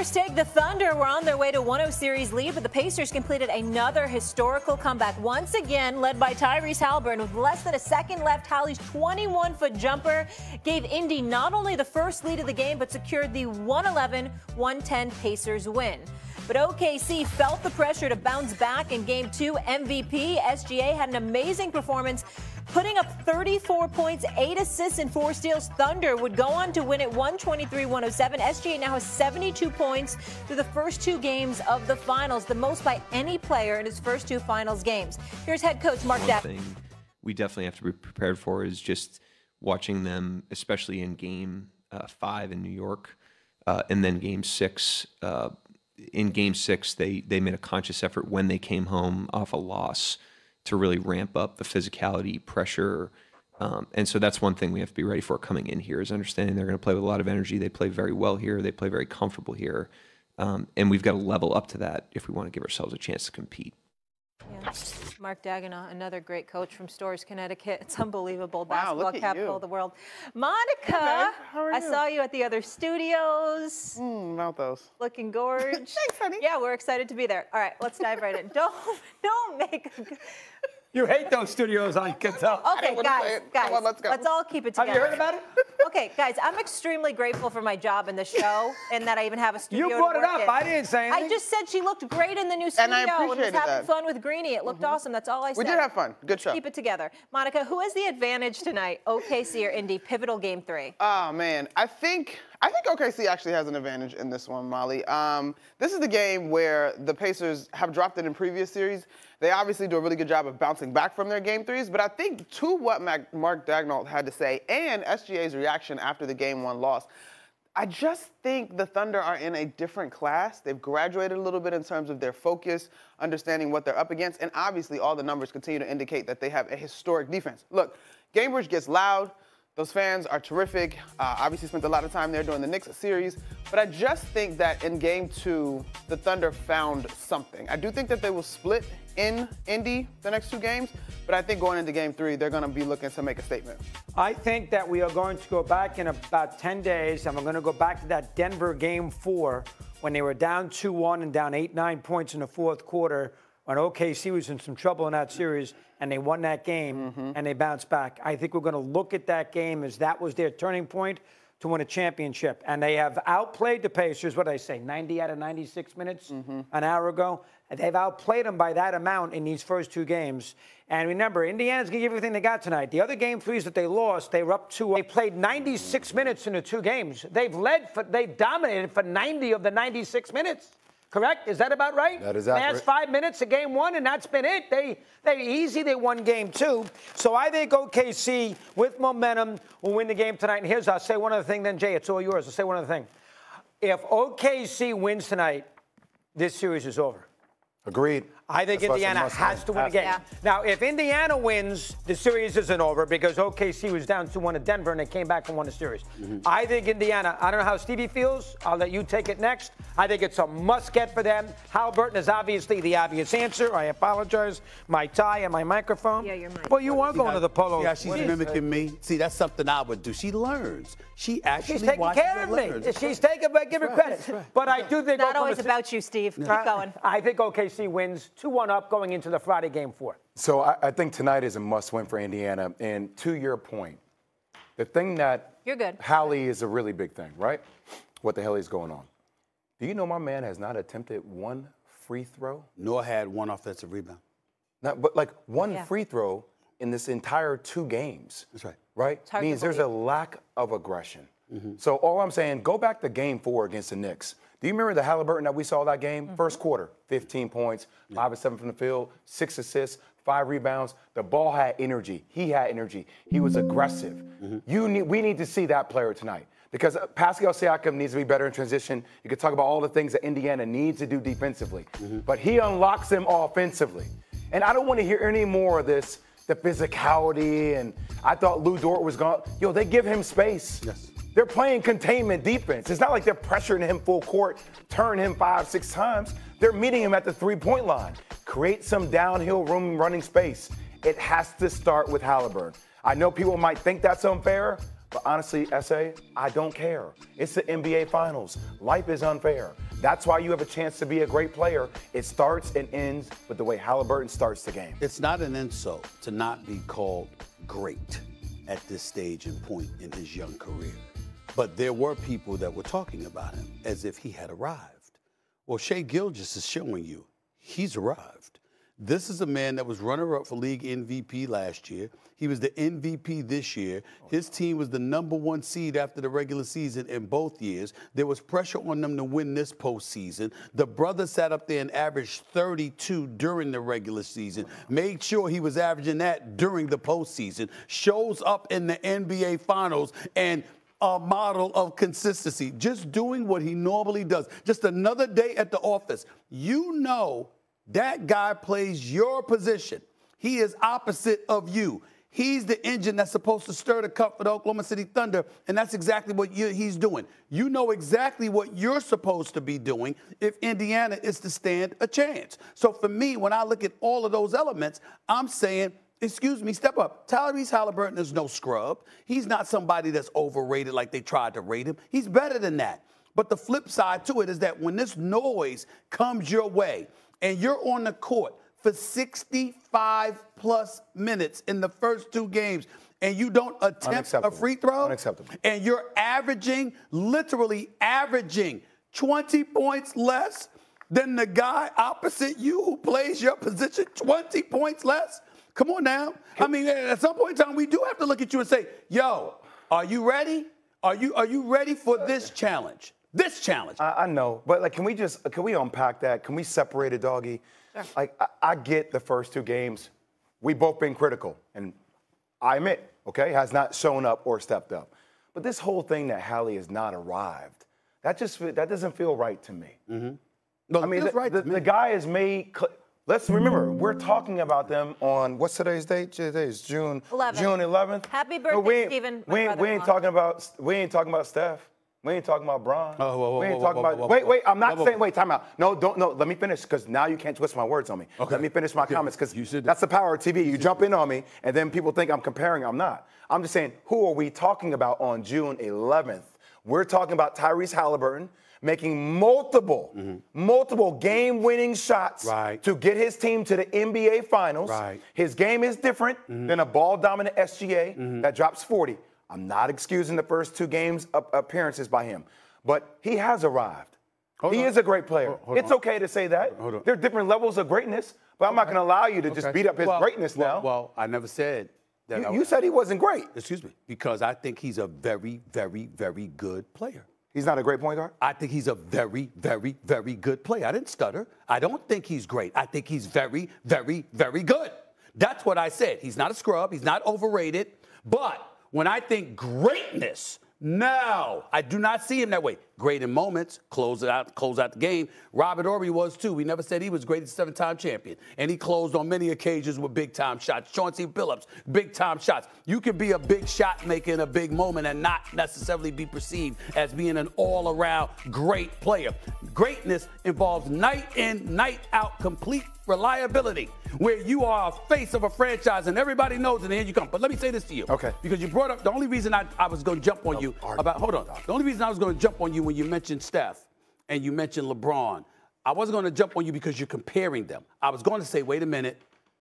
first take, the Thunder were on their way to 1-0 series lead, but the Pacers completed another historical comeback. Once again, led by Tyrese Haliburton, with less than a second left, Hallie's 21-foot jumper gave Indy not only the first lead of the game, but secured the 111-110 Pacers win. But OKC felt the pressure to bounce back in Game 2. MVP SGA had an amazing performance, putting up 34 points, 8 assists, and 4 steals. Thunder would go on to win it 123-107. SGA now has 72 points through the first 2 games of the finals, the most by any player in his first 2 finals games. Here's head coach Mark Davenport. One thing we definitely have to be prepared for is just watching them, especially in Game 5 in New York, and then Game 6. In Game 6, they made a conscious effort when they came home off a loss to really ramp up the physicality, pressure. And so that's one thing we have to be ready for coming in here, is understanding they're going to play with a lot of energy. They play very well here. They play very comfortable here. And we've got to level up to that if we want to give ourselves a chance to compete. Yeah. Mark Davenport, another great coach from Storrs, Connecticut. It's unbelievable. Wow, Basketball capital of the world. Monica, I saw you at the other studios. Mouth those. Looking gorge. Thanks, honey. Yeah, we're excited to be there. All right, let's dive right in. Don't make a... You hate those studios, I can tell. Okay, guys, Come on, let's go. let's all keep it together. Have you heard about it? Okay, guys, I'm extremely grateful for my job in the show and that I even have a studio You brought to it work up. in. I didn't say anything. I just said she looked great in the new studio And I and was appreciated having that. fun with Greenie. It looked awesome. That's all I said. We did have fun. Good show. Keep it together. Monica, who has the advantage tonight, OKC or Indy? Pivotal Game 3. Oh, man. I think OKC actually has an advantage in this one, Molly. This is the game where the Pacers have dropped it in previous series. They obviously do a really good job of bouncing back from their Game 3s, but I think to what Mark Davenport had to say and SGA's reaction after the Game 1 loss, I just think the Thunder are in a different class. They've graduated a little bit in terms of their focus, understanding what they're up against, and obviously all the numbers continue to indicate that they have a historic defense. Look, Gamebridge gets loud. Those fans are terrific. Obviously spent a lot of time there during the Knicks series. But I just think that in Game 2, the Thunder found something. I do think that they will split in Indy the next 2 games. But I think going into Game 3, they're going to be looking to make a statement. I think that we are going to go back in about 10 days, and we're going to go back to that Denver Game 4 when they were down 2-1 and down 8-9 points in the fourth quarter, when OKC was in some trouble in that series, and they won that game, and they bounced back. I think we're going to look at that game as that was their turning point to win a championship. And they have outplayed the Pacers, what did I say, 90 out of 96 minutes an hour ago? And they've outplayed them by that amount in these first 2 games. And remember, Indiana's going to give everything they got tonight. The other Game 3s that they lost, they were up 2. They played 96 minutes in the 2 games. They've dominated for 90 of the 96 minutes. Correct? Is that about right? That is accurate. Last 5 minutes of Game 1, and that's been it. They won Game 2. So I think OKC, with momentum, will win the game tonight. And I'll say one other thing then, Jay. It's all yours. I'll say one other thing. If OKC wins tonight, this series is over. Agreed. I think Indiana has to win the game. Yeah. Now, if Indiana wins, the series isn't over because OKC was down 2-1 at Denver and they came back and won the series. I think Indiana, I don't know how Stevie feels. I'll let you take it next. I think it's a must-get for them. Haliburton is obviously the obvious answer. I apologize. My tie and my microphone. Yeah, your mic. Well, you are going to the polo. Yeah, she's mimicking me. See, that's something I would do. She learns. She actually She's taking care of me. She's taking, give her credit. But I do think... It's not always about you, Steve. Keep going. I think OKC wins 2-1 up going into the Friday Game 4. So I think tonight is a must-win for Indiana. And to your point, the thing that You're good. Hallie is a really big thing, right? What the hell is going on? Do you know my man has not attempted 1 free throw? Nor had 1 offensive rebound. But like 1 free throw in this entire 2 games. That's right. Right? Means there's a lack of aggression. So all I'm saying, go back to Game 4 against the Knicks. Do you remember the Haliburton that we saw that game? First quarter, 15 points, 5 of 7 from the field, 6 assists, 5 rebounds. The ball had energy. He had energy. He was aggressive. We need to see that player tonight because Pascal Siakam needs to be better in transition. You could talk about all the things that Indiana needs to do defensively, but he unlocks them offensively. And I don't want to hear any more of this, the physicality, and I thought Lou Dort was gone. Yo, they give him space. Yes. They're playing containment defense. It's not like they're pressuring him full court, turn him 5-6 times. They're meeting him at the 3-point line. Create some downhill room running space. It has to start with Haliburton. I know people might think that's unfair, but honestly, SA, I don't care. It's the NBA Finals. Life is unfair. That's why you have a chance to be a great player. It starts and ends with the way Haliburton starts the game. It's not an insult to not be called great at this stage and point in his young career. But there were people that were talking about him as if he had arrived. Well, Shai Gilgeous is showing you he's arrived. This is a man that was runner-up for league MVP last year. He was the MVP this year. His team was the #1 seed after the regular season in both years. There was pressure on them to win this postseason. The brother sat up there and averaged 32 during the regular season, made sure he was averaging that during the postseason, shows up in the NBA Finals, and a model of consistency, just doing what he normally does. Just another day at the office. You know that guy plays your position. He is opposite of you. He's the engine that's supposed to stir the cup for the Oklahoma City Thunder, and that's exactly what he's doing. You know exactly what you're supposed to be doing if Indiana is to stand a chance. So for me, when I look at all of those elements, I'm saying, excuse me, step up. Tyrese Haliburton is no scrub. He's not somebody that's overrated like they tried to rate him. He's better than that. But the flip side to it is that when this noise comes your way and you're on the court for 65-plus minutes in the first 2 games and you don't attempt a free throw, and you're averaging, literally averaging 20 points less than the guy opposite you who plays your position, 20 points less? Come on now. I mean, at some point in time, we do have to look at you and say, yo, are you ready? Are you ready for this challenge? This challenge. I know, but like, can we unpack that? Can we separate it, Doggy? Sure. Like, I get the first 2 games. We've both been critical, and I admit, okay, has not shown up or stepped up. But this whole thing that Hallie has not arrived, that doesn't feel right to me. Mm-hmm. No, I mean, the guy has made. Let's remember, we're talking about them on, what's today's date? Today is June 11th. June 11th. Happy birthday, Stephen. We ain't talking about Steph. We ain't talking about Bron. We ain't talking about. Wait. I'm not saying. Wait, time out. No, don't. No, let me finish, because now you can't twist my words on me. Okay. Let me finish my comments, because that's the power of TV. You jump in on me, and then people think I'm comparing. I'm not. I'm just saying, who are we talking about on June 11th? We're talking about Tyrese Haliburton making multiple game-winning shots to get his team to the NBA Finals. His game is different than a ball-dominant SGA that drops 40. I'm not excusing the first 2 games appearances by him, but he has arrived. He is a great player. It's okay to say that. There are different levels of greatness, but I'm not going to allow you to just beat up his greatness now. Well, I never said that. You said he wasn't great. Excuse me. Because I think he's a very, very, very good player. He's not a great point guard? I think he's a very, very, very good player. I didn't stutter. I don't think he's great. I think he's very, very, very good. That's what I said. He's not a scrub. He's not overrated. But when I think greatness, no, I do not see him that way. Great in moments, close out the game. Robert Horry was too. We never said he was great. He's a 7-time champion. And he closed on many occasions with big-time shots. Chauncey Billups, big-time shots. You can be a big shot maker in a big moment and not necessarily be perceived as being an all-around great player. Greatness involves night in, night out, complete reliability, where you are a face of a franchise and everybody knows it, and here you come. But let me say this to you. Okay. Because you brought up, the only reason I was going to jump on you about, hold on. The only reason I was going to jump on you when you mentioned Steph and you mentioned LeBron, I wasn't going to jump on you because you're comparing them. I was going to say, wait a minute,